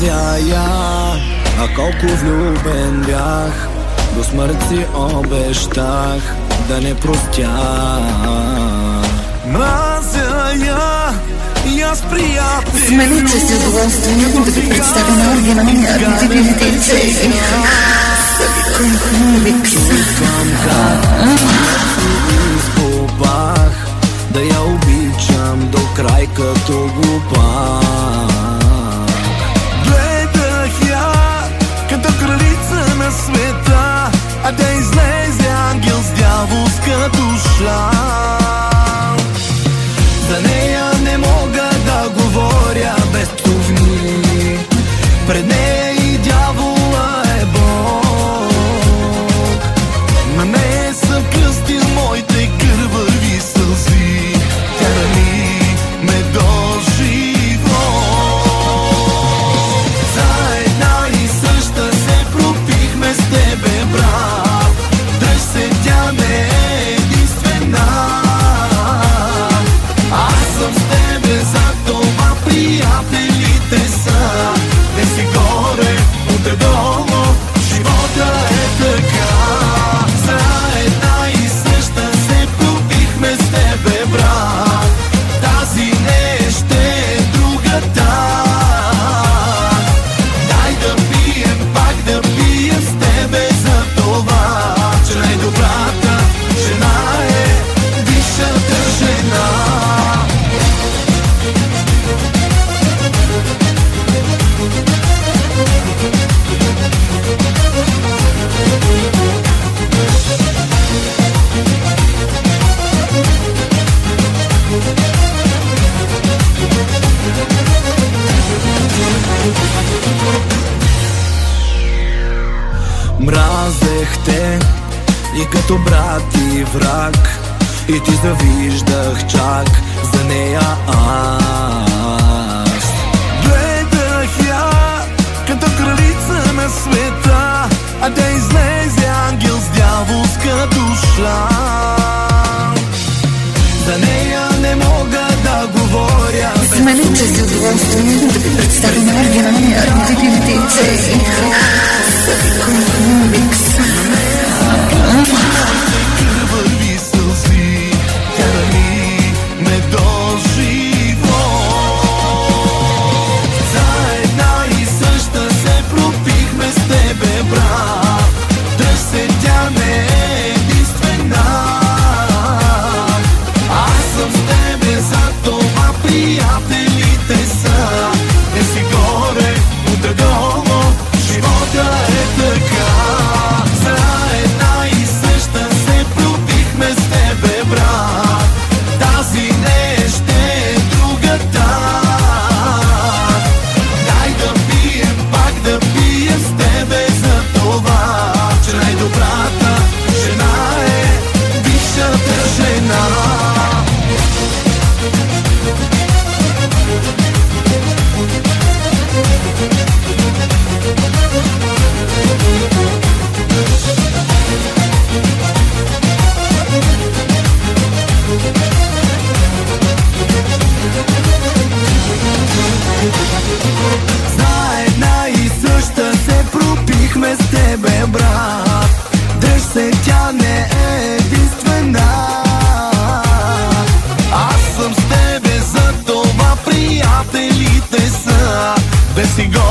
мразя я, а колко влюбен бях, до смърт си обещах да не простя. Мразя я и аз приятели. С мен чест и удоволствие да ви представя на оригиналния видео цели изкупах да я обичам до край като глупак. Гледах я като кралица на света, а да излезе ангел с дяволска душа. За нея не мога да говоря без псувни, пред нея и дявола е Бог. На нея съм кръстил моите кървави сълзи, тя рани ме до живот. За една и съща се пропихме с тебе, брат, дръж се, тя не е единствена. Аз съм с тебе, за това приятелите са. Не си горе, утре долу, живота е така. За една и съща се пропихме с тебе, брат, тази не ще е другата. Дай да пием, пак да пием с тебе за това, че най-добрата жена е висшата жена. Мразех те и като брат и враг, и ти завиждах чак за нея аз. Гледах я като кралица на света, а да излезе ангел с дяволска душа. За нея не мога да говоря. С мен чест и удоволствие да ви представя на оригиналния видео цели кървави сълзи, тя рани ме до живот. За една и съща се пропихме с тебе, брат, дръж се, тя не е единствена. Аз съм с тебе, за това приятелите са. Не си горе, утре долу, живота е така. За една и съща се пропихме с тебе, брат, тази не ще е другата. Дай да пием, пак да пием с тебе за това, че най-добрата жена е висшата жена. За една и съща се пропихме с тебе, брат, дръж се, тя не е единствена. Аз съм с тебе, за това приятелите са. Без си го